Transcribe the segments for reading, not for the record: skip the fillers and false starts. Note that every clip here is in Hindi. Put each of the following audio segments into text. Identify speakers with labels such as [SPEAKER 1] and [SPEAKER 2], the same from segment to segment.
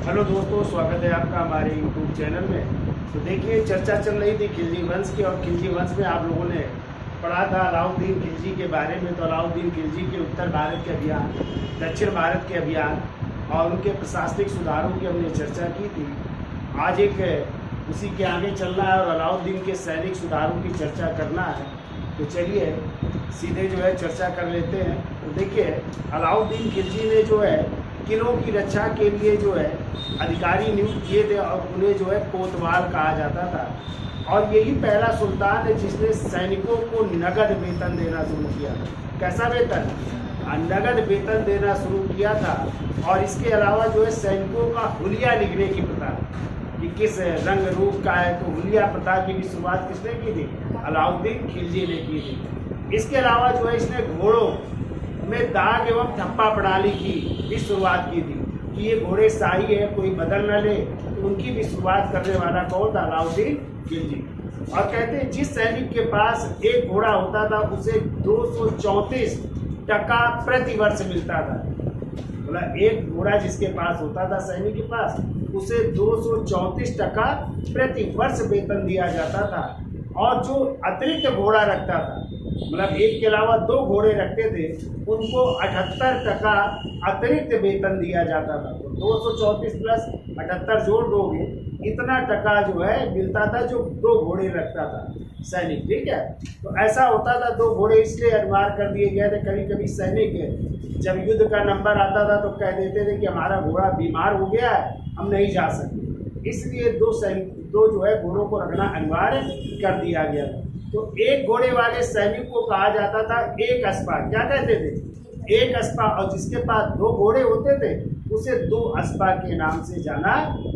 [SPEAKER 1] हेलो दोस्तों, स्वागत है आपका हमारे यूट्यूब चैनल में। तो देखिए, चर्चा चल रही थी खिलजी वंश की, और खिलजी वंश में आप लोगों ने पढ़ा था अलाउद्दीन खिलजी के बारे में। तो अलाउद्दीन खिलजी के उत्तर भारत के अभियान, दक्षिण भारत के अभियान और उनके प्रशासनिक सुधारों की हमने चर्चा की थी। आज एक उसी के आगे चलना है और अलाउद्दीन के सैनिक सुधारों की चर्चा करना है। तो चलिए सीधे जो है चर्चा कर लेते हैं। तो देखिए, अलाउद्दीन खिलजी ने जो है किलों की रक्षा के लिए जो है अधिकारी नियुक्त किए थे, और उन्हें जो है कोतवाल कहा जाता था। और यही पहला सुल्तान है जिसने सैनिकों को नगद वेतन देना शुरू किया। कैसा वेतन? नगद वेतन देना शुरू किया था। और इसके अलावा जो है सैनिकों का हुलिया लिखने की प्रथा, कि किस रंग रूप का है, तो हुलिया प्रथा की भी शुरुआत किसने की थी? अलाउद्दीन खिलजी ने की थी। इसके अलावा जो है इसने घोड़ों में दाग एवं ठप्पा प्रणाली की भी शुरुआत की थी, कि ये घोड़े शाही है, कोई बदल न ले। तो उनकी भी शुरुआत करने वाला कौन था? अलाउद्दीन खिलजी। और कहते हैं जिस सैनिक के पास एक घोड़ा होता था उसे 234 टका प्रति वर्ष मिलता था। मतलब एक घोड़ा जिसके पास होता था सैनिक के पास, उसे 234 टका प्रति वर्ष वेतन दिया जाता था। और जो अतिरिक्त घोड़ा रखता था, मतलब एक के अलावा 2 घोड़े रखते थे, उनको 78 टका अतिरिक्त वेतन दिया जाता था। तो 234 प्लस 78 जोड़ दोगे, इतना टका जो है मिलता था जो 2 घोड़े रखता था सैनिक। ठीक है, तो ऐसा होता था। 2 घोड़े इसलिए अनिवार्य कर दिए गए थे। कभी कभी सैनिक जब युद्ध का नंबर आता था तो कह देते थे कि हमारा घोड़ा बीमार हो गया है, हम नहीं जा सकते, इसलिए 2 जो है घोड़ों को रखना अनिवार्य कर दिया गया था। तो एक घोड़े वाले सैनिक को कहा जाता था एक अस्पा। क्या कहते थे? एक अस्पा। और जिसके पास 2 घोड़े होते थे उसे 2 अस्पा के नाम से जाना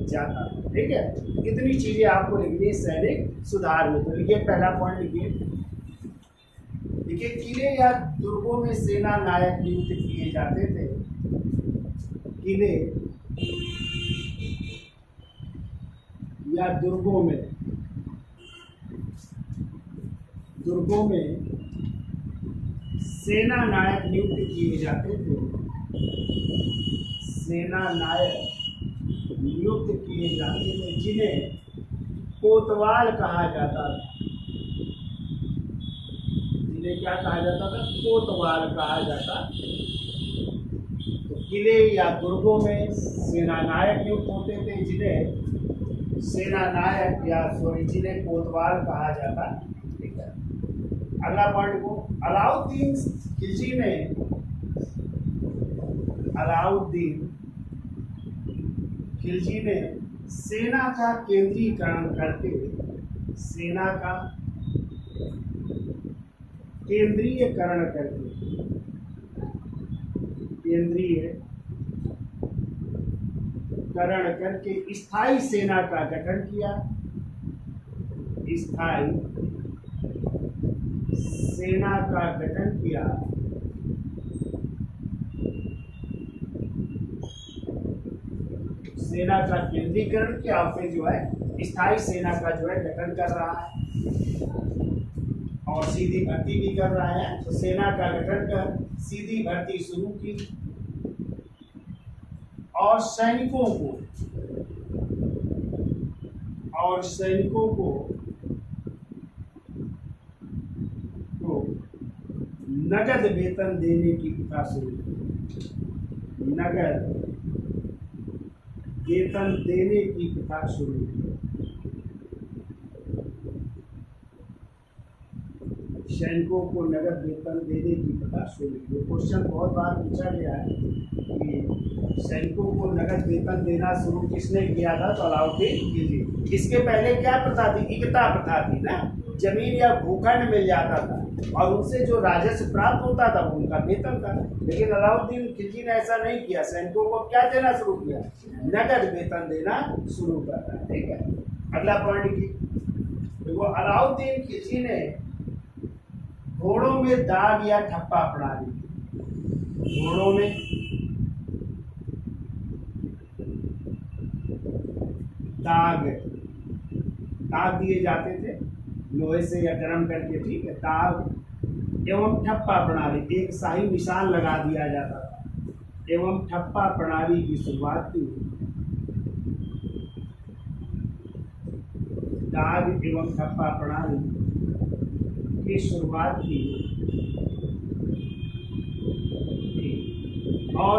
[SPEAKER 1] जाता था। ठीक है, इतनी चीजें आपको लिखनी है सैनिक सुधार में। तो लिखिए, पहला पॉइंट लिखिए। देखिए, किले या दुर्गों में सेना नायक नियुक्त किए जाते थे। किले या दुर्गों में सेना नायक नियुक्त किए जाते थे। सेना नायक नियुक्त किए जाते थे जिन्हें कोतवाल कहा जाता था। जिन्हें क्या कहा जाता था? कोतवाल कहा जाता। तो किले या दुर्गों में सेना नायक नियुक्त होते थे जिन्हें सेना नायक या जिन्हें कोतवाल कहा जाता। ठीक है, अगला पॉइंट को, अलाउद्दीन खिलजी ने सेना का केंद्रीकरण करके स्थायी सेना का गठन किया। स्थायी सेना का गठन किया। सेना का केंद्रीकरण किया, और फिर जो है स्थायी सेना का जो है गठन कर रहा है और सीधी भर्ती भी कर रहा है। तो सेना का गठन कर सीधी भर्ती शुरू की, और सैनिकों को नगद वेतन देने की प्रथा शुरू की। नगद वेतन देने की प्रथा शुरू की। सैनिकों को नगद वेतन देने की प्रथा शुरू की। क्वेश्चन बहुत बार पूछा गया है कि सैनिकों को नगद वेतन देना शुरू किसने किया था? तो अलाउद्दीन खिलजी। इसके पहले क्या प्रथा थी? इकता प्रथा थी ना, जमीन या भूखंड मिल जाता था और उनसे जो राजस्व प्राप्त होता था वो उनका वेतन था। लेकिन अलाउद्दीन खिलजी ने ऐसा नहीं किया। सैनिकों को क्या देना शुरू किया? नगद वेतन देना शुरू करता है। ठीक है, अगला पॉइंट की, देखो, अलाउद्दीन खिलजी ने घोड़ों में दाग या ठप्पा प्रणाली। घोड़ों में दाग दिए जाते थे लोहे से या गर्म करके। ठीक है, दाग एवं ठप्पा प्रणाली, एक शाही निशान लगा दिया जाता था। एवं ठप्पा प्रणाली की शुरुआत की। डाग एवं ठप्पा प्रणाली की शुरुआत की और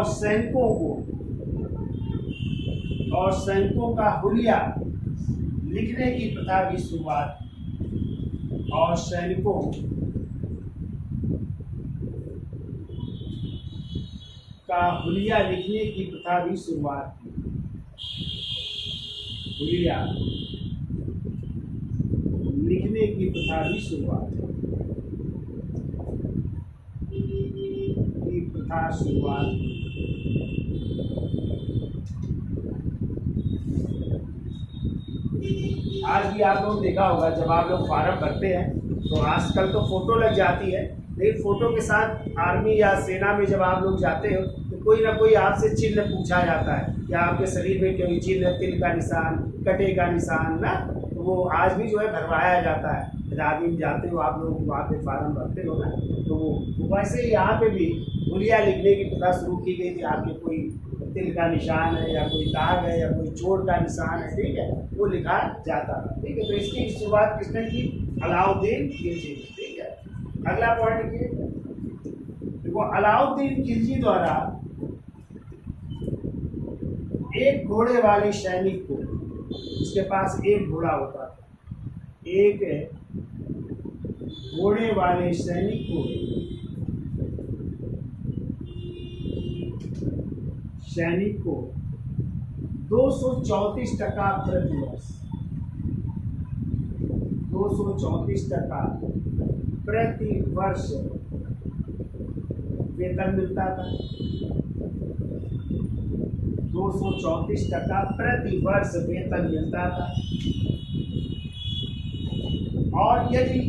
[SPEAKER 1] सैनिकों का हुलिया लिखने की प्रथा की शुरुआत और सैनिकों का हुलिया लिखने की प्रथा भी शुरुआत की। हुलिया लिखने की प्रथा भी शुरुआत की प्रथा शुरुआत। आज भी आप लोग देखा होगा जब आप लोग फार्म भरते हैं तो आजकल तो फोटो लग जाती है, लेकिन फोटो के साथ आर्मी या सेना में जब आप लोग जाते हो तो कोई ना कोई आपसे चिन्ह पूछा जाता है या आपके शरीर में कोई चिन्ह, तिल का निशान, कटे का निशान ना, तो वो आज भी जो है भरवाया जाता है। जब आदमी जाते हो आप लोग वहाँ पे फार्म भरते हो ना, तो वो वैसे ही यहाँ पे भी हुलिया लिखने की प्रथा शुरू की गई थी। आपके कोई तिल का निशान है या कोई दाग है या कोई चोट का निशान है, ठीक है, वो लिखा जाता था। ठीक है, तो इसकी शुरुआत किसने की? अलाउद्दीन खिलजी। ठीक है, अगला पॉइंट लिखिए। देखो, अलाउद्दीन खिलजी द्वारा एक घोड़े वाले सैनिक को, जिसके पास एक घोड़ा होता था, एक घोड़े वाले सैनिक को 234 टका प्रति वर्ष, 234 टका प्रति वर्ष वेतन मिलता था। 234 टका प्रति वर्ष वेतन मिलता था। और यदि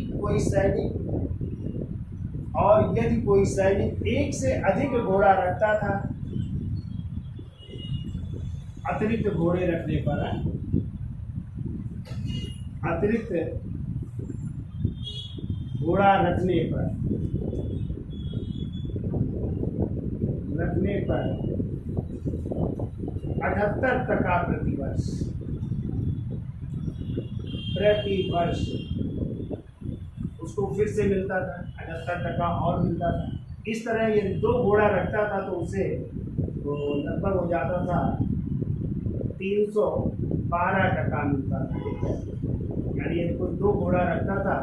[SPEAKER 1] कोई सैनिक एक से अधिक घोड़ा रखता था, अतिरिक्त घोड़े रखने पर, अतिरिक्त घोड़ा रखने पर 78 टका प्रति वर्ष उसको फिर से मिलता था, 78 टका और मिलता था। इस तरह यदि 2 घोड़ा रखता था तो उसे तो लगभग हो जाता था 312 टका मिलता था। ठीक है, यानी यदि कोई 2 घोड़ा रखता था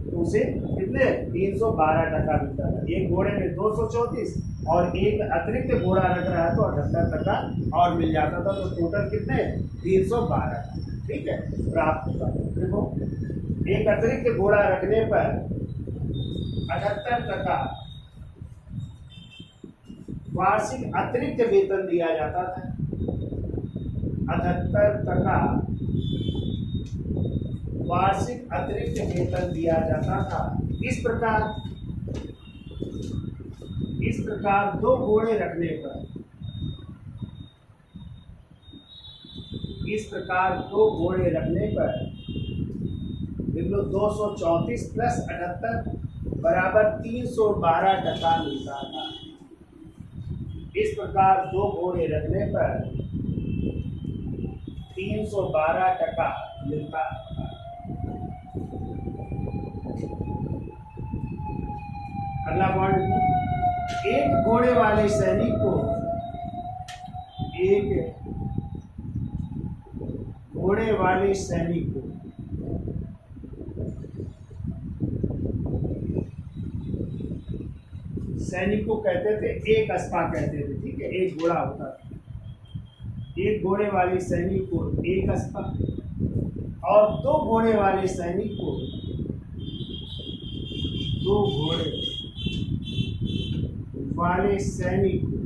[SPEAKER 1] तो उसे कितने 312 टका मिलता था। एक घोड़े में 234 और एक अतिरिक्त घोड़ा रख रहा है तो 78 टका और मिल जाता था, तो टोटल कितने 312। ठीक है, प्राप्त होता है। देखो, एक अतिरिक्त घोड़ा रखने पर 78 टका वार्षिक अतिरिक्त वेतन दिया जाता था। 78 टका वार्षिक अतिरिक्त वेतन दिया जाता था। इस प्रकार 2 घोड़े रखने पर, इस प्रकार 2 घोड़े रखने पर 234 प्लस 78 बराबर 312 टका मिलता था। इस प्रकार 2 घोड़े रखने पर 312 टका मिलता था। अगला पॉइंट, एक घोड़े वाले सैनिक को, एक घोड़े वाले सैनिक को सैनिक को कहते थे एक अस्पा कहते थे। ठीक है, एक घोड़ा होता था। एक घोड़े वाले सैनिक को एक अस्पा और 2 घोड़े वाले सैनिक को 2 घोड़े वाले सैनिक को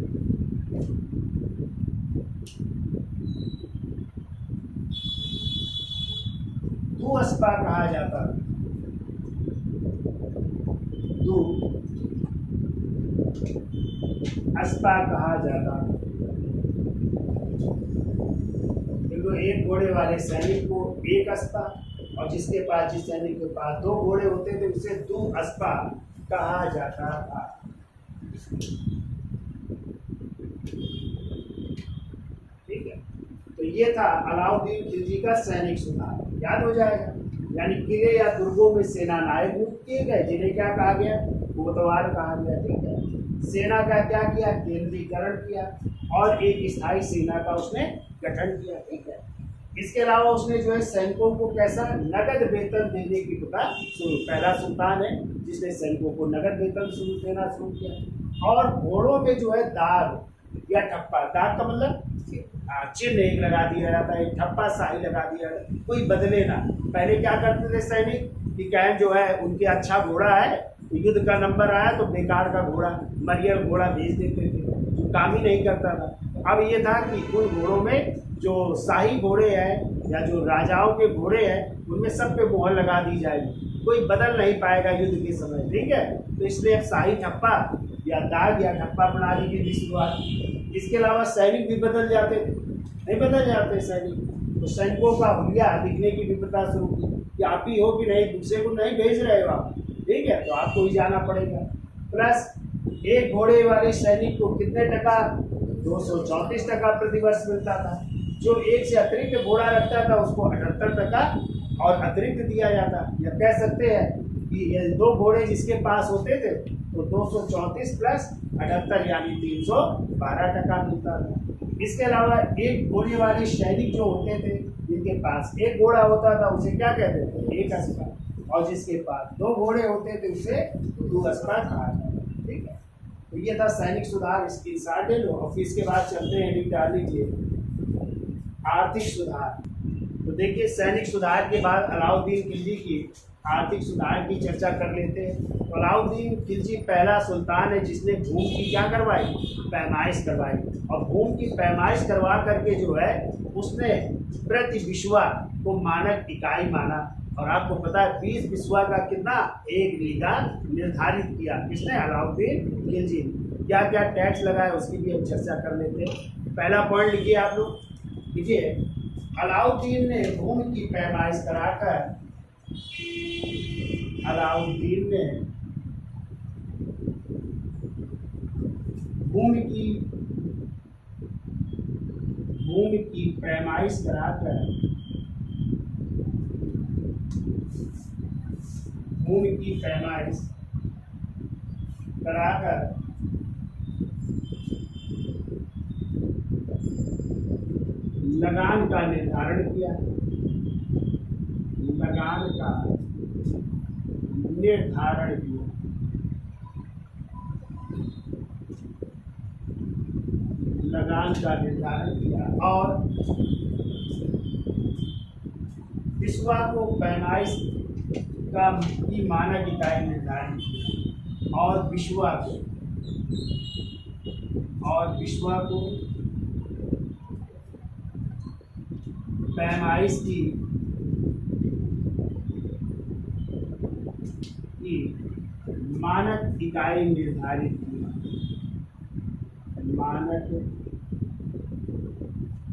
[SPEAKER 1] 2 अस्पा कहा जाता था। 2 अस्पा कहा जाता था। एक घोड़े वाले सैनिक को एक अस्पा और जिस सैनिक के पास 2 घोड़े होते थे उसे 2 अस्पा कहा जाता था। ठीक है, तो ये था अलाउद्दीन खिलजी का सैनिक सुधार। याद हो जाएगा। यानी किले या दुर्गों में सेना नायक नियुक्त किए गए, जिन्हें क्या कहा गया, कोतवाल कहा गया। ठीक है, सेना का क्या किया, केंद्रीकरण किया और एक स्थायी सेना का उसने गठन किया। ठीक है, इसके अलावा उसने जो है सैनिकों को कैसा नगद वेतन देने की प्रथा शुरू, पहला सुल्तान है जिसने सैनिकों को नगद वेतन देना शुरू किया। और घोड़ों में जो है दाग या ठप्पा, दाग का मतलब चिन्ह एक लगा दिया जाता है, ठप्पा शाही लगा दिया जाता है, कोई बदले ना। पहले क्या करते थे सैनिक कि कैन जो है उनके अच्छा घोड़ा है, युद्ध का नंबर आया तो बेकार का घोड़ा, मरियल घोड़ा भेज देते थे जो काम ही नहीं करता था। अब ये था कि उन घोड़ों में जो शाही घोड़े हैं या जो राजाओं के घोड़े हैं उनमें सब पे मोहर लगा दी जाएगी, कोई बदल नहीं पाएगा युद्ध के समय। ठीक है, तो इसलिए अब शाही ठप्पा या दाग या ठप्पा प्रणाली की भी शुरुआत। इसके अलावा सैनिक भी बदल जाते थे, नहीं बदल जाते सैनिक, तो सैनिकों का हुलिया दिखने की भी प्रथा शुरू की कि आप ही हो कि नहीं, दूसरे को नहीं भेज रहे हो आप, ठीक है, तो आपको ही जाना पड़ेगा। प्लस एक घोड़े वाले सैनिक को कितने टका, 234 टका प्रतिवर्ष मिलता था। जो एक से अतिरिक्त घोड़ा रखता था उसको 78 टका और अतिरिक्त दिया जाता। या कह सकते हैं कि ये दो घोड़े जिसके पास होते थे तो 234 प्लस 78 यानी 312 टका मिलता था। इसके अलावा एक घोड़े वाले सैनिक जो होते थे जिनके पास एक घोड़ा होता था उसे क्या कहते थे, एक अस्पा, और जिसके पास दो घोड़े होते थे उसे दो अस्पा कहा जाता। ठीक है, तो ये था सैनिक सुधार, इसकी सार ले लो। और फिर इसके बाद चलते हैं, डाल लीजिए आर्थिक सुधार। तो देखिए सैनिक सुधार के बाद अलाउद्दीन खिलजी की आर्थिक सुधार की चर्चा कर लेते हैं। तो अलाउद्दीन खिलजी पहला सुल्तान है जिसने भूमि की क्या करवाई, पैमाइश करवाई। और भूमि की पैमाइश करवा करके जो है उसने प्रति बिस्वा को मानक इकाई माना। और आपको पता है 20 बिस्वा का कितना, 1 बीघा निर्धारित किया किसने, अलाउद्दीन खिलजी। क्या क्या टैक्स लगाए उसकी भी हम चर्चा कर लेते हैं। पहला पॉइंट लिखिए आप लोग, देखिए अलाउद्दीन ने भूमि की पैमाइश कराकर, अलाउद्दीन ने भूमि की पैमाइश कराकर, भूमि की पैमाइश कराकर लगान का निर्धारण किया, लगान का निर्धारण किया। लगान का निर्धारण किया और बिस्वा को पैमाइश का की मानक इकाई निर्धारित किया और बिस्वा को पैमाइश की मानक इकाई निर्धारित किया, मानक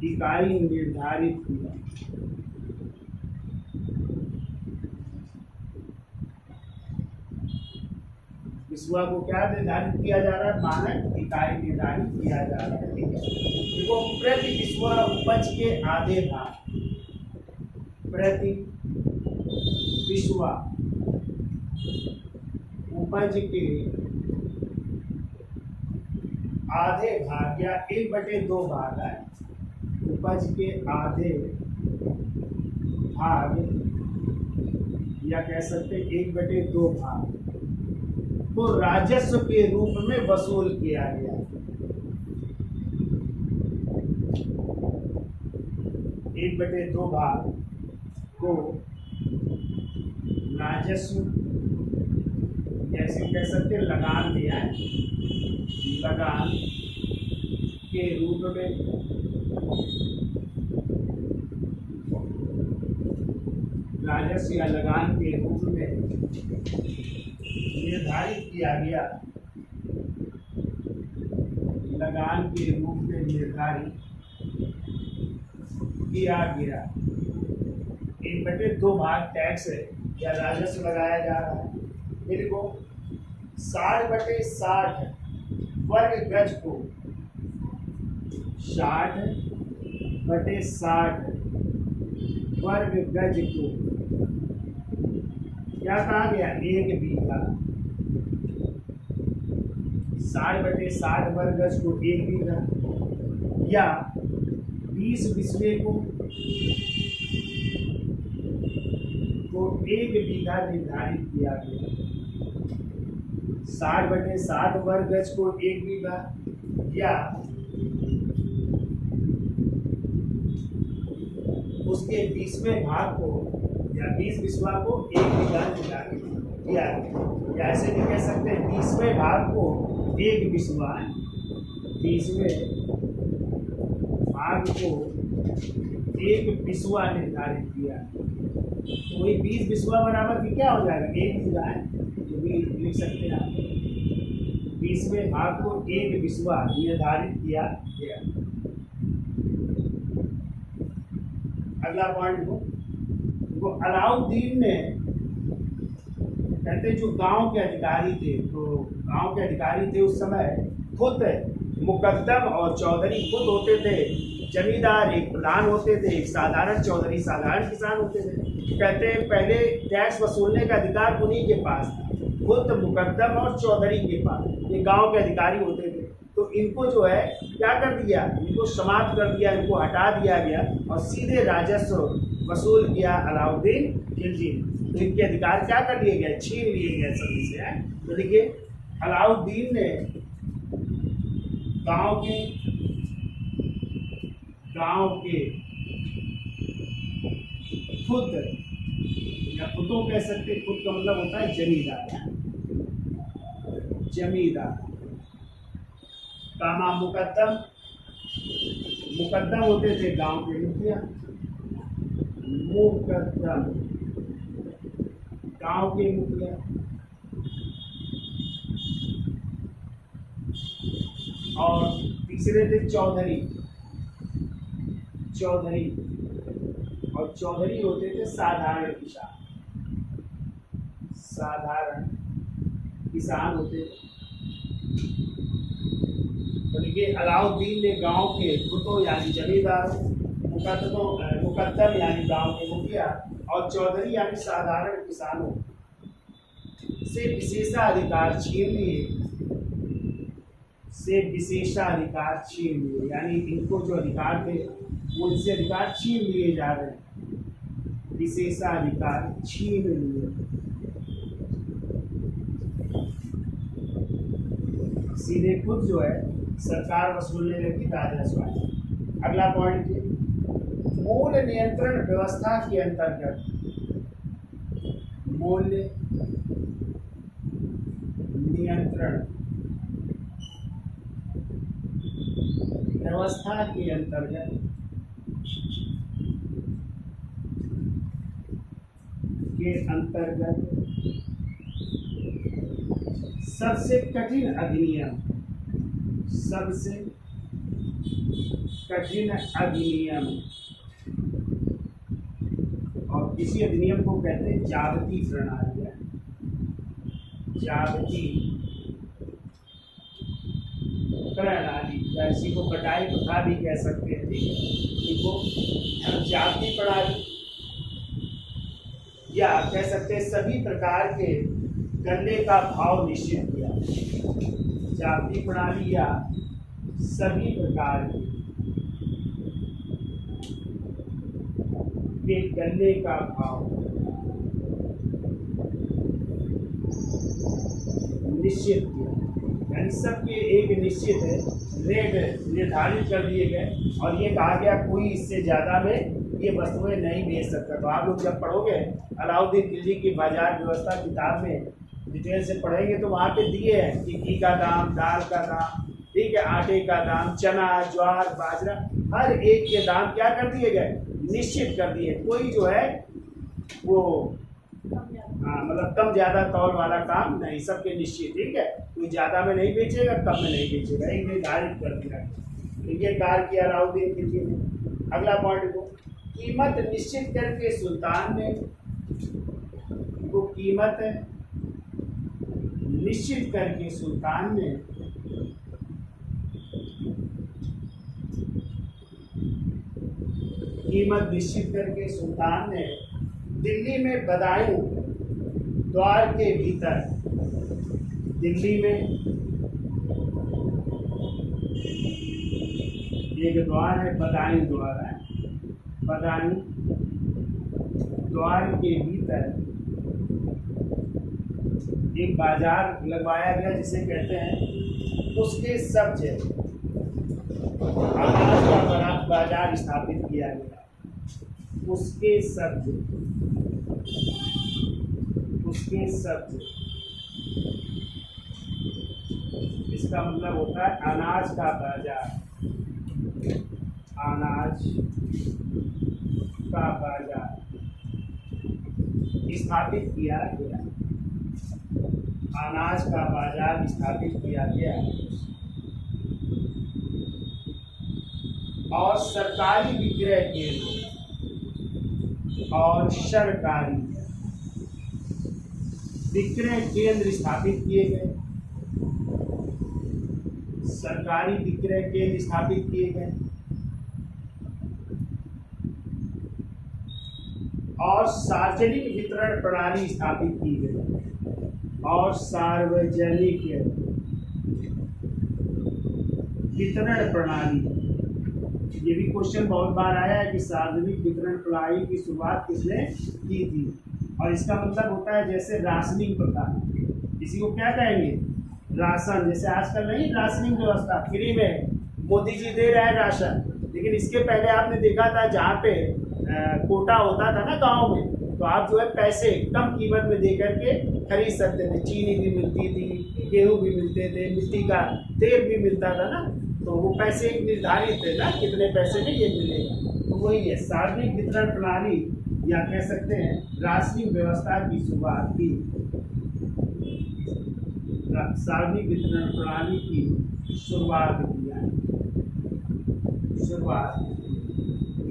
[SPEAKER 1] इकाई निर्धारित किया। बिस्वा को क्या निर्धारित किया जा रहा है, मानक इकाई निर्धारित किया जा रहा है। ठीक है, देखो प्रति बिस्वा उपज के आधे भाग, प्रति बिस्वा उपज के आधे भाग या 1/2 भाग है, उपज के आधे भाग या कह सकते 1/2 भाग को राजस्व के रूप में वसूल किया गया। 1/2 भाग को राजस्व जैसे कह सकते लगान दिया है, लगान के रूप में राजस्व या लगान के रूप में निर्धारित किया गया, लगान के रूप में निर्धारित किया गया। 1/2 भाग टैक्स है या राजस्व लगाया जा रहा है। मेरे को 60/60 वर्ग गज को 60/60 वर्ग गज को क्या कहा गया, 1 बीघा 60/60 वर्ग गज को 1 बीघा या 20 बिस्वे को 1 बीघा निर्धारित किया गया। 60/60 वर्ग गज को 1 बीघा या उसके 20वें भाग को या 20 बिस्वा को 1 बीघा निर्धारित किया गया। या ऐसे भी कह सकते हैं 20वें भाग को 1 बिस्वा, 20वें भाग को 1 बिस्वा निर्धारित किया। तो वही 20 बिस्वा बराबर की क्या हो जाएगा, 1 बीघा है, जो भी लिख सकते हैं आप। 20वें भाग को 1 बिस्वा निर्धारित किया गया। अगला पॉइंट वो अलाउद्दीन ने, कहते जो गांव के अधिकारी थे, तो गांव के अधिकारी थे उस समय खुद मुकद्दम और चौधरी खुद होते थे। जमींदार एक प्रधान होते थे, एक साधारण चौधरी साधारण किसान होते थे। कहते हैं पहले टैक्स वसूलने का अधिकार उन्हीं के पास था, खुद मुकद्दम और चौधरी के पास, ये गांव के अधिकारी होते थे। तो इनको जो है क्या कर दिया, इनको समाप्त कर दिया, इनको हटा दिया गया और सीधे राजस्व वसूल किया अलाउद्दीन खिलजी। तो इनके अधिकार क्या कर लिए गए, छीन लिए गए सभी से है। तो देखिए अलाउद्दीन ने गांव के खुद या खुदों कह सकते, खुद का मतलब होता है जमींदार, जमींदार कामा मुकद्दम होते थे गांव के मुखिया, मुकद्दम गांव के मुखिया और तीसरे थे चौधरी और चौधरी होते थे साधारण किसान होते थे। तो देखिए अलाउद्दीन ने गांव के खुदों यानी जमींदारों, मुकद्दम यानी गांव के मुखिया और चौधरी यानी साधारण किसानों से विशेषाधिकार छीन लिए, यानी इनको जो अधिकार थे उनसे अधिकार छीन लिए जा रहे हैं, विशेषाधिकार छीन लिए। सीधे खुद जो है सरकार वसूलने लगी राजस्व। अगला पॉइंट है मूल्य नियंत्रण व्यवस्था के अंतर्गत, मूल्य नियंत्रण व्यवस्था के अंतर्गत सबसे कठिन अधिनियम और इसी अधिनियम को कहते हैं जाबती प्रणाली। या इसी को कटाई प्रथा भी कह सकते हैं, इनको जाबती प्रणाली या कह सकते हैं सभी प्रकार के गन्ने का भाव निश्चित किया। जाबती प्रणाली या सभी प्रकार के गन्ने का भाव निश्चित किया, यानी सबके एक निश्चित रेट निर्धारित कर दिए गए और ये कहा गया कोई इससे ज़्यादा में ये वस्तुएं नहीं बेच सकता। तो आप लोग जब पढ़ोगे अलाउद्दीन खिलजी की बाजार व्यवस्था किताब में डिटेल से पढ़ेंगे तो वहाँ पे दिए हैं कि घी का दाम, दाल का दाम, ठीक है, आटे का दाम, चना, ज्वार, बाजरा, हर एक के दाम क्या कर दिए गए, निश्चित कर दिए। कोई जो है वो मतलब कम ज़्यादा तौल वाला काम नहीं, सबके निश्चित, ठीक है। कोई ज़्यादा में नहीं बेचेगा, कम में नहीं बेचेगा, एक निर्धारित कर दिया। तो ये कार्य किया अलाउद्दीन खिलजी ने। अगला पॉइंट को कीमत निश्चित करके सुल्तान ने, वो कीमत निश्चित करके सुल्तान ने दिल्ली में बदायूं द्वार के भीतर दिल्ली में एक द्वार है, बदायूं द्वार है, बदायूं द्वार के भीतर एक बाजार लगवाया गया जिसे कहते हैं उसके सब्ज अनाज का बड़ा बाजार स्थापित किया गया। उसके सब्ज इसका मतलब होता है अनाज का बाजार, अनाज का बाजार स्थापित किया गया, अनाज का बाजार स्थापित किया गया। और सरकारी विक्रय केंद्र और सरकारी विक्रय केंद्र स्थापित किए गए, सरकारी विक्रय केंद्र स्थापित किए गए और सार्वजनिक वितरण प्रणाली स्थापित की गई। और सार्वजनिक वितरण प्रणाली, ये भी क्वेश्चन बहुत बार आया है कि सार्वजनिक वितरण प्रणाली की शुरुआत किसने की थी। और इसका मतलब होता है जैसे राशनिंग प्रथा, इसी को क्या कहेंगे, राशन। जैसे आजकल नहीं राशनिंग व्यवस्था, फ्री में मोदी जी दे रहा है राशन, लेकिन इसके पहले आपने देखा था जहाँ पे कोटा होता था ना गांव में, तो आप जो है पैसे कम कीमत में दे करके खरीद सकते थे। चीनी भी मिलती थी, गेहूँ भी मिलते थे, मिट्टी का तेल भी मिलता था ना, तो वो पैसे निर्धारित थे ना कितने पैसे में ये मिलेगा। तो वही है सार्वजनिक वितरण प्रणाली, या कह सकते हैं राशनिंग व्यवस्था की शुरुआत की, सार्वजनिक वितरण प्रणाली की शुरुआत किया, शुरुआत।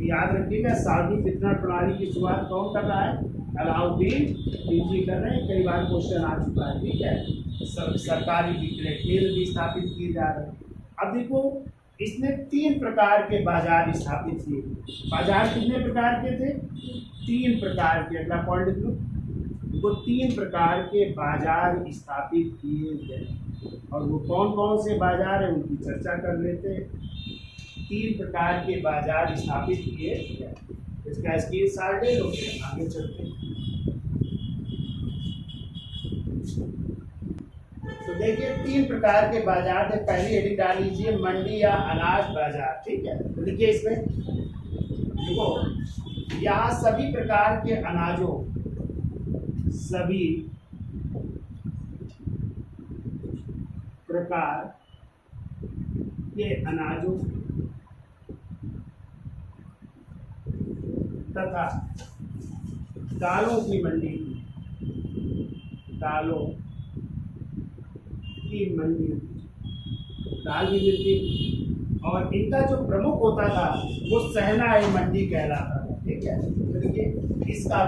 [SPEAKER 1] याद रखिएगा सार्वजनिक वितरण प्रणाली की शुरुआत कौन कर रहा है, अलाउद्दीन खिलजी कर रहे हैं। कई बार क्वेश्चन आ चुका है, ठीक है। सरकारी विक्रय केंद्र भी स्थापित किए जा रहे हैं। अब देखो इसने 3 प्रकार के बाजार स्थापित किए। बाजार कितने प्रकार के थे, 3 प्रकार के। अगला पॉइंट लिख लो, वो 3 प्रकार के बाजार स्थापित किए गए। और वो कौन कौन से बाजार हैं उनकी चर्चा कर लेते हैं। 3 प्रकार के बाजार स्थापित किए गए, इसका स्क्रीनशॉट ले लो, आगे चलते हैं। तो देखिए 3 प्रकार के बाजार थे। पहली हेडिंग डाल लीजिए मंडी या अनाज बाजार, ठीक है। तो देखिए इसमें देखो यहाँ सभी प्रकार के अनाजों, सभी प्रकार के अनाजों तथा दालों की मंडी, दालों की मंडी, दाल भी मिलती। और इनका जो प्रमुख होता था वो सहनाई मंडी कहलाता था, ठीक है। तो देखिए इसका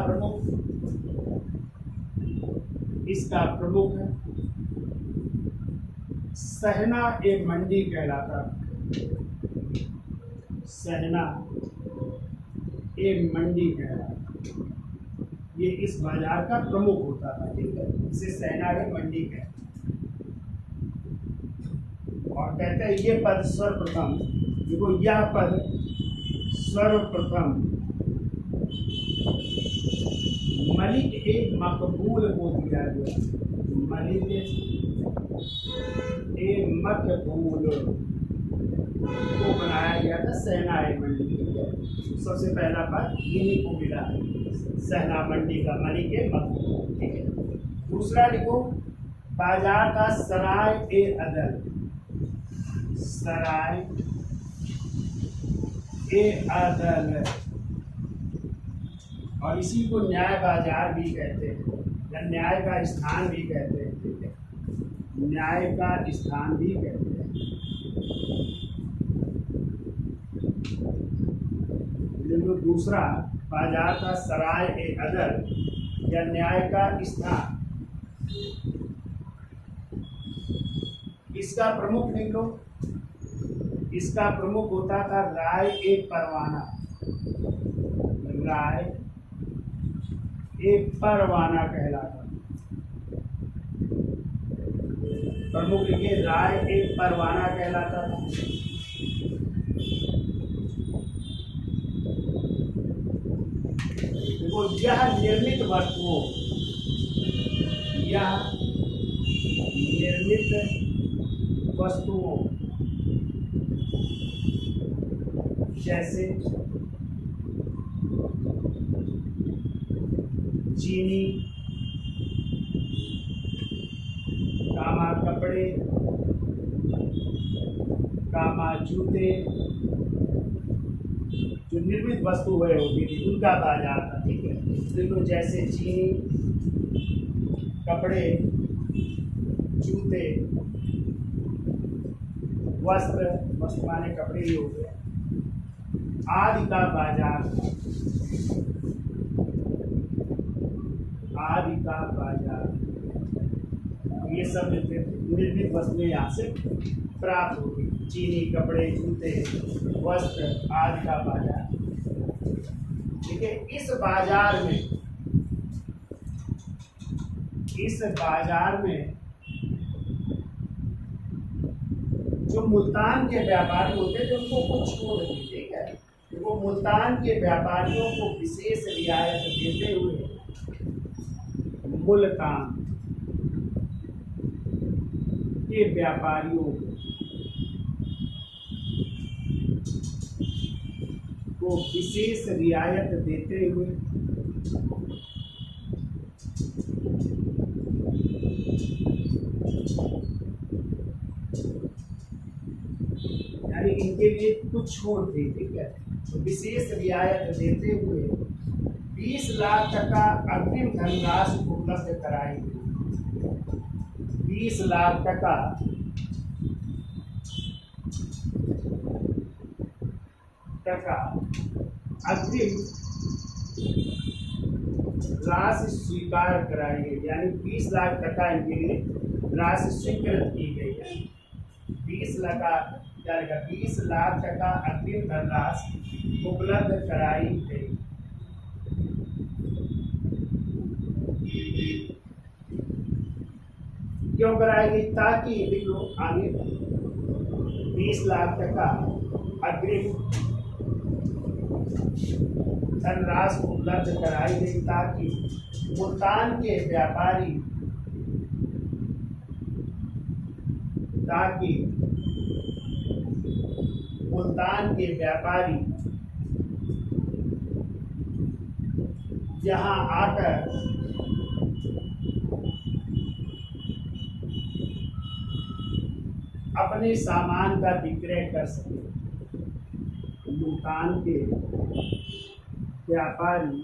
[SPEAKER 1] प्रमुख है सहना ए मंडी कहलाता, सहना ए मंडी कहलाता। ये इस बाजार का प्रमुख होता था, ठीक है। इसे सहना ए मंडी कहते। और कहते हैं ये पद सर्वप्रथम, देखो यह पद सर्वप्रथम मलिक ए मकबूल को दिया गया, मलिक ए मकबूल को बनाया गया था सहना ए मंडी। सबसे पहला पद इन्हीं को मिला, सहना मंडी का, मलिक ए मकबूल, ठीक है। दूसरा लिखो बाजार का सराय ए अदल, सराय ए अदल, और इसी को न्याय बाजार भी कहते हैं या न्याय का स्थान भी कहते हैं, ठीक है। न्याय का स्थान भी कहते हैं। लेकिन दूसरा बाजार का सराय ए अदल या न्याय का स्थान, इसका प्रमुख लिख लो, इसका प्रमुख होता था राय ए परवाना, राय ए परवाना कहलाता, प्रमुख लिखिए, राय एक परवाना कहलाता था। देखो, यह निर्मित वस्तुओं, यह निर्मित वस्तुओं जैसे चीनी, कामा कपड़े, कामा जूते, जो निर्मित वस्तु है होती थी उनका बाजार था। ठीक है, देखो जैसे चीनी, कपड़े, जूते, वस्त्र, वस्त्र माने कपड़े ही हो गए, आदि का बाजार, आदि का बाजार, ये सब निर्मित वस्तुएं यहाँ से प्राप्त होगी। चीनी, कपड़े, जूते, वस्त्र आदि का बाजार। ठीक है, इस बाजार में जो मुल्तान के व्यापारी होते थे उनको कुछ छूट थी। ठीक है, वो मुल्तान के व्यापारियों को विशेष रियायत देते हुए मुल्तान के व्यापारियों को विशेष रियायत देते हुए यानी इनके लिए कुछ छूट थी। ठीक है, तो विशेष रियायत देते हुए 20 लाख तक का अग्रिम धनराशि उपलब्ध कराई गई। 20 लाख तक का अग्रिम राशि स्वीकार कराई गई, यानी 20 लाख तक का इनके लिए राशि स्वीकृत की गई है। 20 लाख तक का अग्रिम धनराशि उपलब्ध कराई गई। क्यों कराई गई? ताकि देखो आगे 20 लाख तक का अग्रिम धनराशि उपलब्ध कराई गई ताकि मुल्तान के व्यापारी यहाँ आकर अपने सामान का विक्रय कर सके। मुल्तान के व्यापारी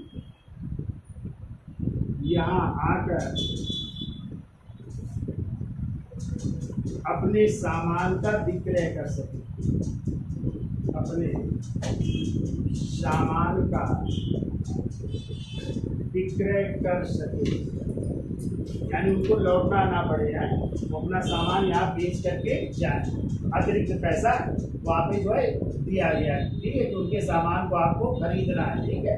[SPEAKER 1] यहाँ आकर अपने सामान का विक्रय कर सके, अपने सामान का विक्रय कर सके, यानी उनको लौटना ना पड़े, वो अपना सामान यहाँ बेच करके जाए, अतिरिक्त पैसा वापस जो है दिया गया है। ठीक है, तो उनके सामान को आपको खरीदना है। ठीक है,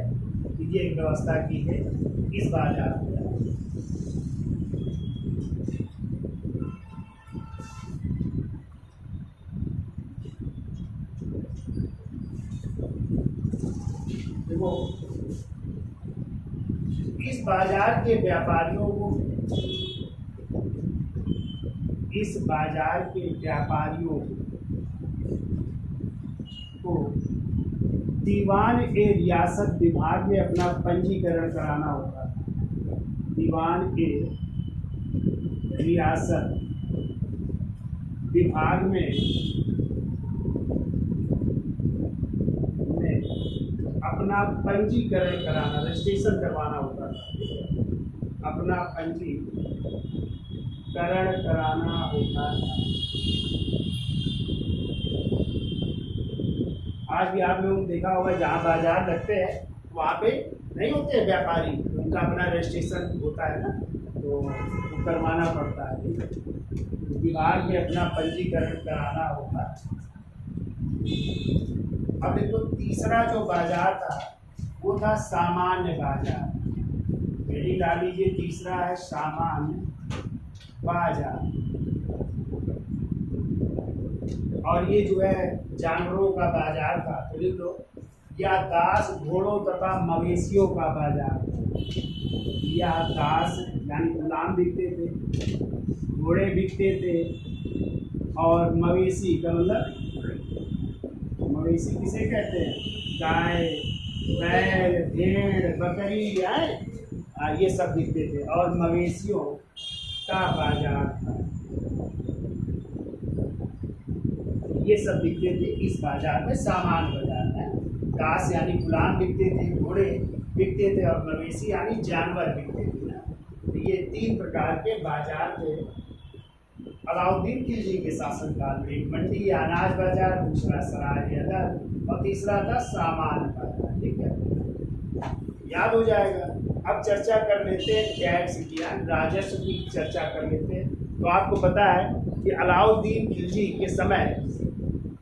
[SPEAKER 1] ये एक व्यवस्था की है इस बाजार में। देखो, इस बाजार के व्यापारियों को दीवान ए रियासत विभाग में अपना पंजीकरण कराना होता है। दीवान ए रियासत विभाग में अपना पंजीकरण कराना, रजिस्ट्रेशन करवाना होता था, अपना पंजीकरण कराना होता था। आज भी आप लोगों ने देखा होगा जहाँ बाजार लगते हैं वहाँ पे नहीं होते हैं व्यापारी, उनका अपना रजिस्ट्रेशन होता है ना, तो वो करवाना पड़ता है। विभाग में अपना पंजीकरण कराना होता है। अब देखो, तीसरा जो बाजार था वो था सामान्य बाजार। हेडिंग डाल लीजिए, तीसरा है सामान्य बाजार। और ये जो है जानवरों का बाजार था, तो लिख लो, या दास घोड़ों तथा मवेशियों का बाजार था। या दास यानी गुलाम बिकते थे, घोड़े बिकते थे, और मवेशी का मतलब मवेशी किसे कहते हैं? गाय, बैल, भेड़, बकरी, ये सब बिकते थे, और मवेशियों का बाजार था। ये सब बिकते थे इस बाजार में, सामान बाजार में। दास यानी गुलाम बिकते थे, घोड़े बिकते थे, और मवेशी यानी जानवर बिकते थे ना। तो ये 3 प्रकार के बाजार थे अलाउद्दीन खिलजी के शासनकाल में। एक मंडी या अनाज बाजार, दूसरा सराय या दर, और तीसरा था सामान बाजार। ठीक है, याद हो जाएगा। अब चर्चा कर लेते हैं टैक्स की, राजस्व की चर्चा कर लेते हैं। तो आपको पता है कि अलाउद्दीन खिलजी के समय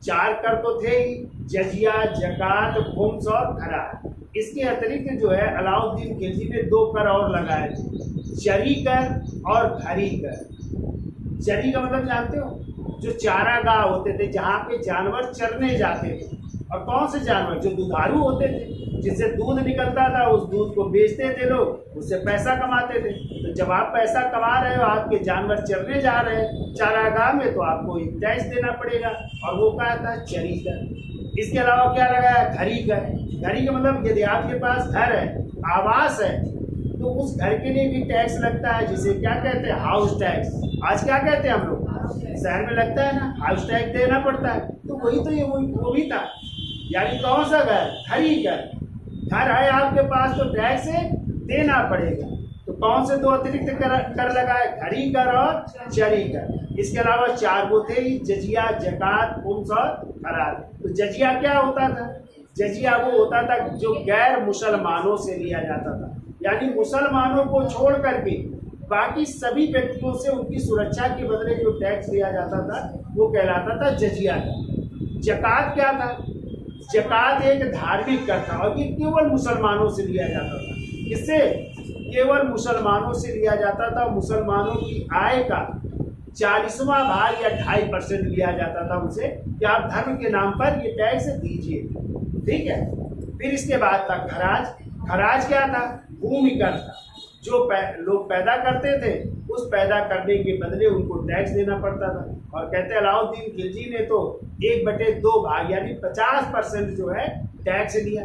[SPEAKER 1] 4 कर तो थे ही, जजिया, जकात, खुम्स और खराज। इसके अतिरिक्त जो है अलाउद्दीन खिलजी ने 2 कर और लगाए थे, चरी कर और घरी कर। चरी का मतलब जानते हो? जो चारागाह होते थे, जहाँ पे जानवर चरने जाते थे। और कौन से जानवर? जो दुधारू होते थे, जिससे दूध निकलता था, उस दूध को बेचते थे लोग, उससे पैसा कमाते थे। तो जब आप पैसा कमा रहे हो, आपके जानवर चरने जा रहे हैं चारागाह में, तो आपको एक टैक्स देना पड़ेगा, और वो क्या था? चरी कर। इसके अलावा क्या लगाया? घरी कर। घरी का मतलब यदि आपके पास घर है, आवास है, तो उस घर के लिए भी टैक्स लगता है, जिसे क्या कहते हैं? House tax. आज क्या कहते हैं हम लोग? शहर में लगता है ना, हाउस टैक्स देना पड़ता है। तो वही तो ये वो भी था। यानी कौन सा घर? घरी कर। घर है आपके पास, तो टैक्स देना पड़ेगा। तो कौन से 2 अतिरिक्त कर लगाए? घरी कर और चरी कर। इसके अलावा 4 वो थे ही, जजिया, जकात, खुम्स और खराज। तो जजिया क्या होता था? जजिया वो होता था जो गैर मुसलमानों से लिया जाता था, यानी मुसलमानों को छोड़ करके बाकी सभी व्यक्तियों से उनकी सुरक्षा के बदले जो टैक्स लिया जाता था, वो कहलाता था जजिया। जकात क्या था? जकात एक धार्मिक कर था, और ये केवल मुसलमानों से लिया जाता था। इससे केवल मुसलमानों से लिया जाता था। मुसलमानों की आय का 40वां भाग या 2.5% लिया जाता था उनसे, कि आप धर्म के नाम पर ये टैक्स दीजिए। ठीक है। फिर इसके बाद था खराज। खराज क्या था? भूमि कर था। जो लोग पैदा करते थे, उस पैदा करने के बदले उनको टैक्स देना पड़ता था। और कहते हैं अलाउद्दीन खिलजी ने तो 1/2 भाग यानी 50% जो है टैक्स लिया,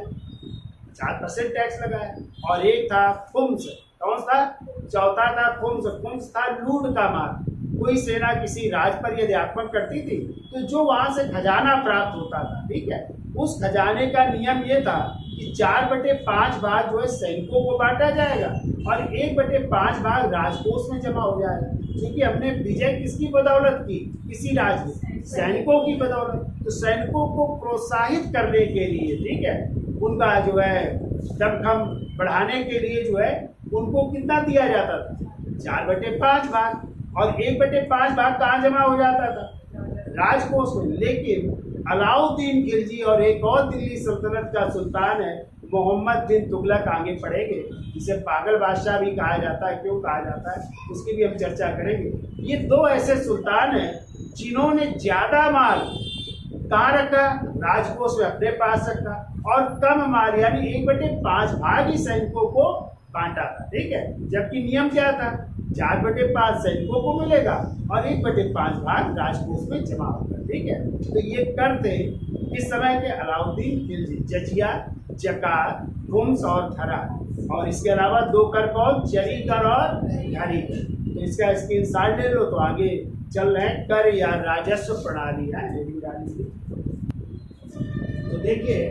[SPEAKER 1] 50% टैक्स लगाया। और एक था खुम्स। कौन था? चौथा था खुम्स। खुम्स था लूट का माल। कोई सेना किसी राज्य पर यदि आक्रमण करती थी, तो जो वहां से खजाना प्राप्त होता था, ठीक है, उस खजाने का नियम ये था कि 4/5 भाग जो है सैनिकों को बांटा जाएगा, और 1/5 भाग राजकोष में जमा हो जाएगा। क्योंकि हमने विजय किसकी बदौलत की? किसी राज्य में, सैनिकों की बदौलत। तो सैनिकों को प्रोत्साहित करने के लिए, ठीक है, उनका जो है दमखम बढ़ाने के लिए जो है उनको कितना दिया जाता था? 4/5 भाग। और 1/5 भाग कहाँ जमा हो जाता था? राजकोष में। लेकिन अलाउद्दीन खिलजी और एक और दिल्ली सल्तनत का सुल्तान है मोहम्मद बिन तुगलक, आगे पढ़ेंगे, जिसे पागल बादशाह भी कहा जाता है। क्यों कहा जाता है उसकी भी हम चर्चा करेंगे। ये 2 ऐसे सुल्तान हैं जिन्होंने ज्यादा माल कहाँ रखा? राजकोष में अपने पास रखा, और कम माल यानी 1/5 भाग ही सैनिकों को बांटा था। ठीक है। जबकि नियम क्या था? 4/5 सैनिकों को मिलेगा और 1/5 भाग राजकोष में जमा होगा। ठीक है। तो ये कर थे इस समय के अलाउद्दीन खिलजी, जजिया, जकात, खुम्स और खराज। और इसके अलावा 2 कर कौन? चरी कर और घरी कर। तो इसका स्क्रीनशॉट ले लो। तो आगे चल रहे हैं कर या राजस्व प्रणाली है। तो देखिए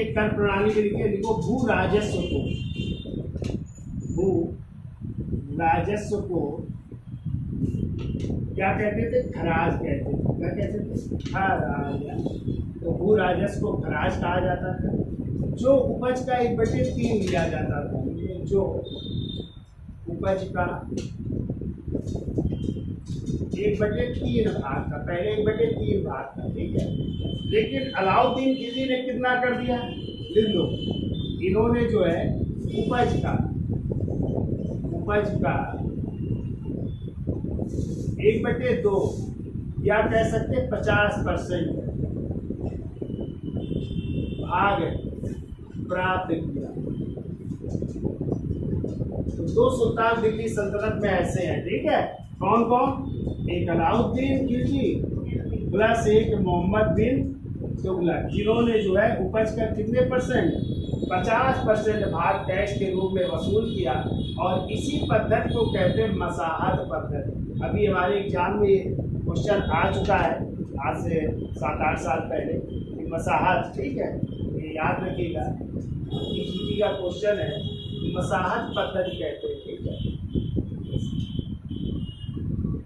[SPEAKER 1] कर प्रणाली के लिए लिखो भू राजस्व को, भू राजस्व को क्या कहते थे? खराज कहते थे। क्या कहते थे? खराज। तो भू राजस्व को खराज कहा जाता था। जो उपज का 1/3 लिया जाता था, जो उपज का 1/3 भाग था, पहले 1/3 भाग था। ठीक है। लेकिन अलाउद्दीन खिलजी ने कितना कर दिया? लिख लो, इन्होंने जो है उपज का 1/2 या कह सकते 50% भाग प्राप्त किया। तो 2 सुल्तान दिल्ली सल्तनत में ऐसे हैं, ठीक है। कौन कौन? एक अलाउद्दीन खिलजी प्लस एक मोहम्मद बिन तुगलक, जिन्होंने जो है उपज का कितने परसेंट? 50% भाग टैक्स के रूप में वसूल किया। और इसी पद्धति को कहते हैं मसाहत पद्धति। अभी हमारे एग्जाम में ये क्वेश्चन आ चुका है, आज से 7-8 साल पहले, कि मसाहत, ठीक है, ये याद रखिएगा, पीजीटी का क्वेश्चन है, मसाहत पद्धति कहते हैं, ठीक है।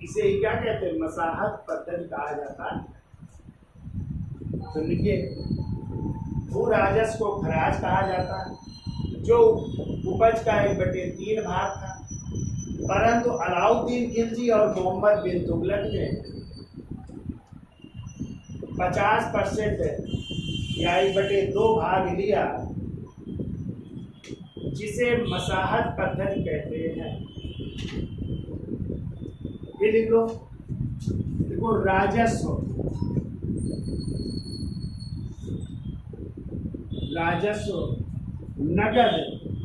[SPEAKER 1] इसे क्या कहते हैं? मसाहत पद्धति कहा जाता है। तो लिखिए, भू राजस्व को खराज कहा जाता है, जो उपज का 1/3 भाग था। परंतु अलाउद्दीन खिलजी और मोहम्मद बिन तुगलक ने 50% या 1/2 भाग लिया, जिसे मसाहत पद्धति कहते हैं। ये लिख लो, देखो, राजस्व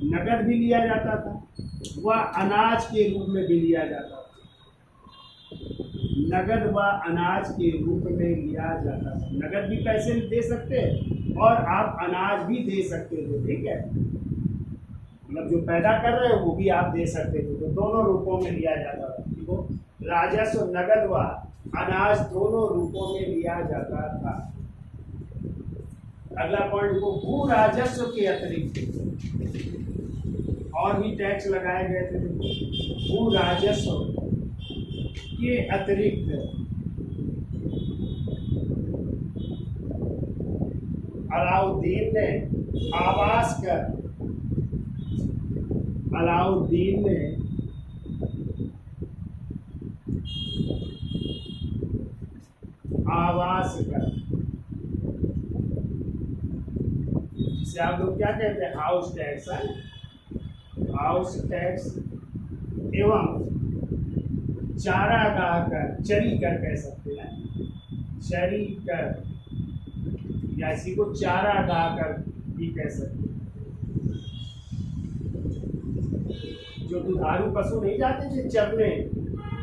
[SPEAKER 1] नगद भी लिया जाता था, वह अनाज के रूप में भी लिया जाता था। नगद व अनाज के रूप में लिया जाता था। नगद भी पैसे दे सकते और आप अनाज भी दे सकते थे, ठीक है। मतलब जो पैदा कर रहे हो वो भी आप दे सकते थे, तो दोनों रूपों में लिया जाता था। देखो, राजस्व नगद व अनाज दोनों रूपों में लिया जाता था। अगला पॉइंट को, भू राजस्व के अतिरिक्त और भी टैक्स लगाए गए थे। भू राजस्व के अतिरिक्त अलाउद्दीन ने आवास कर जिसे आप लोग क्या कहते हैं? House tax. हाउस टैक्स एवं चारागाह कर, चरी कर कह सकते हैं, चरी कर, या इसी को चारागाह कर भी कह सकते हैं। जो दुधारू पशु नहीं जाते थे चरने,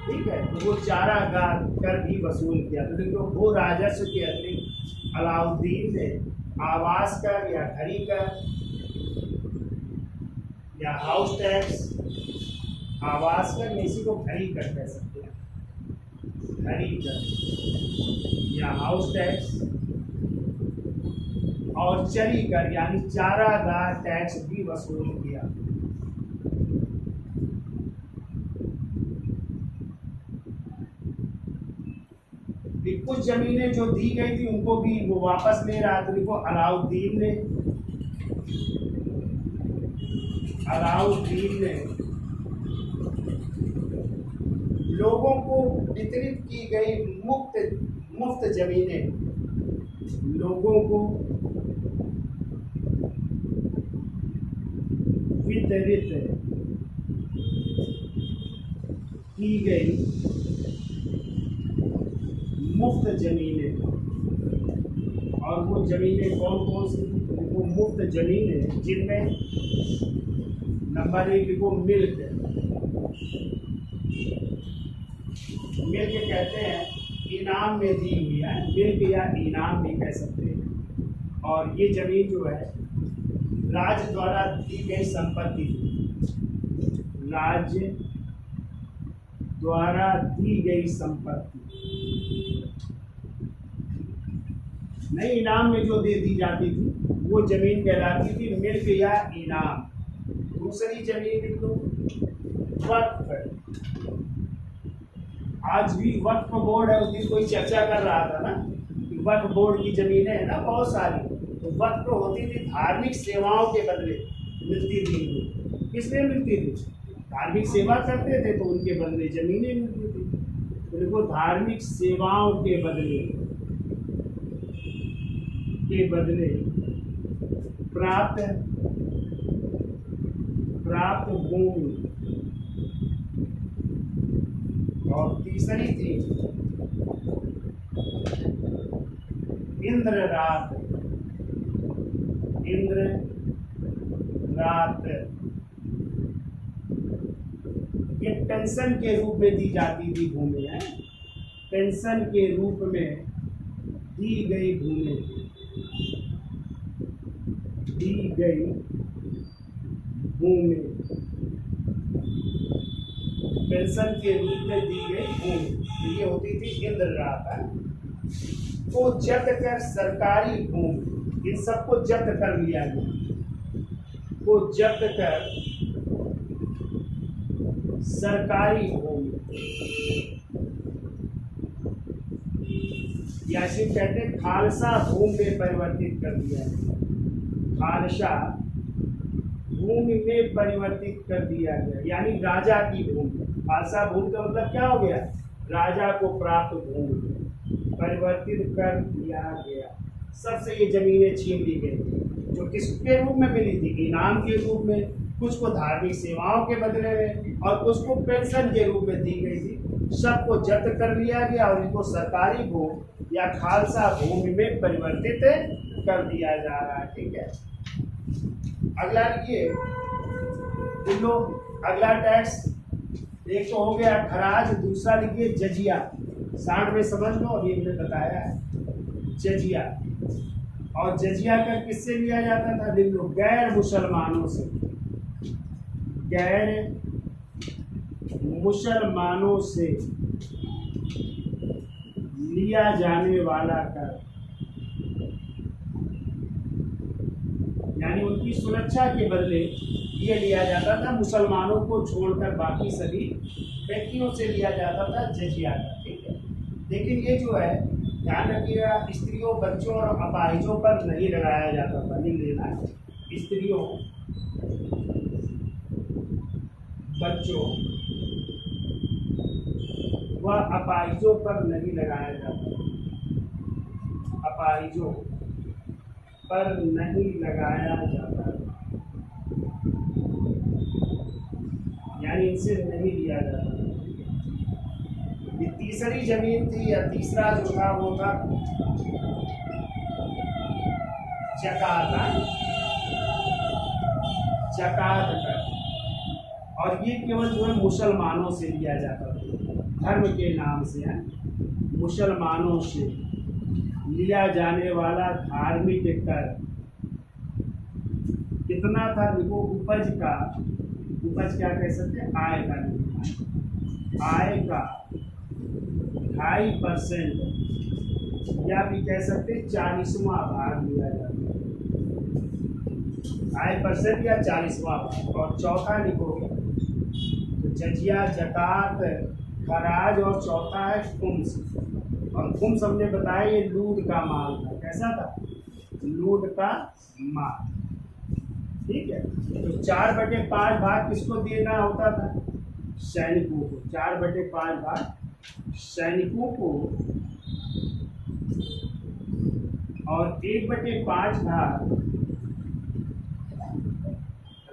[SPEAKER 1] ठीक है, तो वो चारागाह कर भी वसूल किया। तो देखो, वो राजस्व के अतिरिक्त अलाउद्दीन ने आवास कर या घड़ी कर या हाउस टैक्स, आवास कर, इसी को घड़ी कर कह सकते हैं, घड़ी कर या हाउस टैक्स, और चरी कर यानी चारागाह टैक्स भी वसूल किया। कुछ जमीनें जो दी गई थी उनको भी वो वापस ले रहा था। देखो, अलाउद्दीन ने लोगों को वितरित की गई मुफ्त जमीनें, लोगों को वितरित की गई मुफ्त जमीनें, और वो जमीनें कौन कौन सी? वो मुफ्त जमीनें जिनमें नंबर 1 लिखो, मिल्क कहते हैं, इनाम में दी हुई है, मिल्क या इनाम भी कह सकते हैं। और ये जमीन जो है राज्य द्वारा दी गई संपत्ति, राज्य द्वारा दी गई संपत्ति, नहीं इनाम में जो दे दी जाती थी वो जमीन कहलाती थी मिल्क या इनाम। दूसरी जमीन लिख लो, वक्फ। आज भी वक्फ बोर्ड है, उस दिन कोई चर्चा कर रहा था ना, वक्फ बोर्ड की जमीनें है ना बहुत सारी, तो वक्फ होती थी धार्मिक सेवाओं के बदले मिलती थी। किस लिए मिलती थी? धार्मिक सेवा करते थे तो उनके बदले जमीनें मिलती थी। तो देखो, धार्मिक सेवाओं के बदले प्राप्त भूमि, और तीसरी थी इंद्र रात, इंद्र रात ये पेंशन के रूप में दी जाती थी भूमि है, पेंशन के रूप में दी गई भूमि, दी गई भूमि, पेंशन के रूप में दी गई भूमि, ये होती थी इंद्र रात। को जब्त कर सरकारी भूमि, इन सबको जब्त कर लिया गया, को जब्त कर सरकारी भूमि, या इसे कहते हैं खालसा भूमि में परिवर्तित कर दिया, खालसा भूमि में परिवर्तित कर दिया गया, यानी राजा की भूमि। खालसा भूमि का मतलब क्या हो गया, राजा को प्राप्त भूमि परिवर्तित कर दिया गया। सबसे ये जमीनें छीन ली गई, जो किसके रूप में मिली थी, इनाम के रूप में, कुछ को धार्मिक सेवाओं के बदले में और कुछ को पेंशन के रूप में दी गई थी। सबको जब्त कर लिया गया और इनको सरकारी भूमि या खालसा भूमि में परिवर्तित कर दिया जा रहा है। ठीक है, अगला लिखिए, अगला टैक्स एक तो हो गया खराज, दूसरा लिखिए जजिया। 60 में समझ लो, अभी हमने बताया है जजिया। और जजिया कर किससे लिया जाता था, लिख लो, गैर मुसलमानों से, गैर मुसलमानों से लिया जाने वाला कर, यानी उनकी सुरक्षा के बदले ये लिया जाता था, मुसलमानों को छोड़कर बाकी सभी व्यक्तियों से लिया जाता था जजिया का। ठीक है, लेकिन ये जो है ध्यान रखिएगा, स्त्रियों, बच्चों और अपाहिजों पर नहीं लगाया जाता था, नहीं लेना है, स्त्रियों, बच्चों व अपाहिजों पर नहीं लगाया जाता, अपाहिजों पर नहीं लगाया जाता, यानी इनसे नहीं लिया जाता। ये तीसरी जमीन थी, या तीसरा जो था वो था जकात, जकात कर, और ये केवल जो है मुसलमानों से लिया जाता था, धर्म के नाम से है, मुसलमानों से लिया जाने वाला धार्मिक कर कितना था, देखो, उपज का, उपज क्या कह सकते हैं, आय का, आय का 2.5% या भी कह सकते 40वां भाग लिया जाता है, आय परसेंट या 40वां भाग। और चौथा लिखो जजिया, जकात, खराज, और चौथा है खुम्स। और खुम्स हमने बताया ये लूट का माल था, कैसा था, लूट का माल। ठीक है, तो 4/5 भाग किसको देना होता था, सैनिकों को, 4/5 भाग सैनिकों को, और 1/5 भाग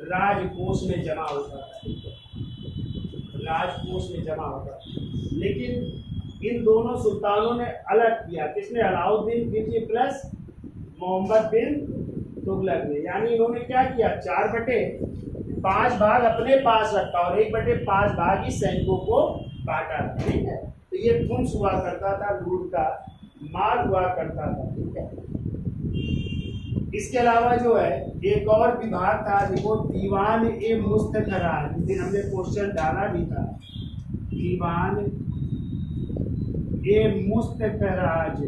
[SPEAKER 1] राजकोष में जमा होता था, राजकोष में जमा होता था। लेकिन इन दोनों सुल्तानों ने अलग किया, किसने, अलाउद्दीन खिलजी प्लस मोहम्मद बिन तुगलक ने, यानी इन्होंने क्या किया, 4/5 भाग अपने पास रखा और 1/5 भाग ही सैनिकों को बांटा। ठीक है, तो ये खुम्स हुआ करता था, लूट का माल हुआ करता था। ठीक है, इसके अलावा जो है एक और विभाग था, देखो, दीवान ए मुस्तखराज, जिस दिन हमने क्वेश्चन डाला भी था, दीवान ए मुस्तखराज।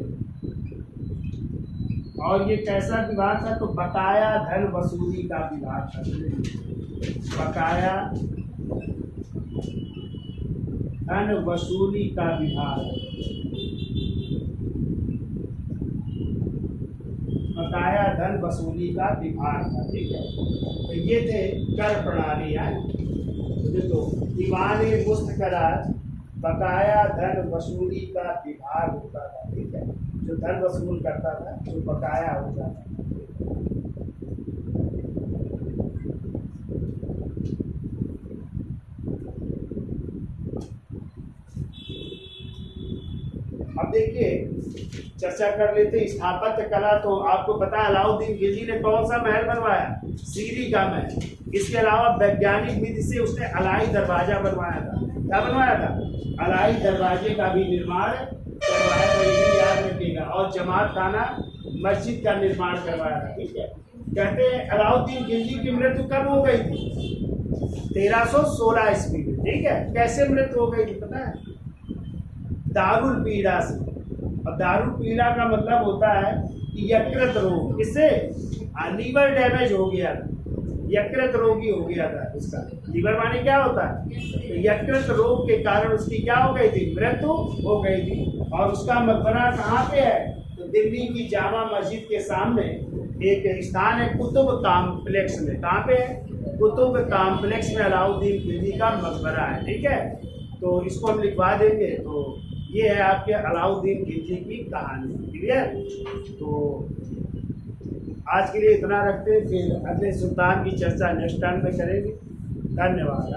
[SPEAKER 1] और ये कैसा विभाग था, तो बकाया धन वसूली का विभाग था, बकाया धन वसूली का विभाग, बकाया धन वसूली का विभाग था। ठीक है, तो ये थे कर प्रणाली है, तो दीवान ए मुस्तखराज, बकाया धन वसूली का विभाग होता था। ठीक है, जो धन वसूल करता था, जो बकाया होता था। अब देखिए चर्चा कर लेते हैं स्थापत्य कला। तो आपको पता है अलाउद्दीन खिलजी ने कौन सा महल बनवाया? सीरी का महल। इसके अलावा वैज्ञानिक विधि से उसने अलाई दरवाजा बनवाया था। क्या बनवाया था? अलाई दरवाजे का भी निर्माण करवाया था, ये याद रखिएगा। और जमात खाना मस्जिद का निर्माण करवाया था। ठीक है। कहते हैं अलाउद्दीन खिलजी की मृत्यु कब हो गई थी? 1316 ईस्वी में। ठीक है। कैसे मृत्यु हो गई थी पता है? दारुल पीड़ा से। अब दारुल पीड़ा का मतलब होता है कि यकृत रोग। इससे लीवर डैमेज हो गया था, यकृत रोगी हो गया था उसका। लीवर माने क्या होता है? तो यकृत रोग के कारण उसकी क्या हो गई थी? मृत्यु हो गई थी। और उसका मकबरा कहाँ पे है? तो दिल्ली की जामा मस्जिद के सामने एक स्थान है कुतुब कॉम्प्लेक्स में। कहाँ पे है? कुतुब कॉम्प्लेक्स में अलाउद्दीन खिलजी का मकबरा है। ठीक है। तो इसको हम लिखवा देंगे। तो ये है आपके अलाउद्दीन खिलजी की कहानी। क्लियर? तो आज के लिए इतना रखते हैं, फिर अगले सुल्तान की चर्चा नेक्स्ट टाइम में करेंगे। धन्यवाद।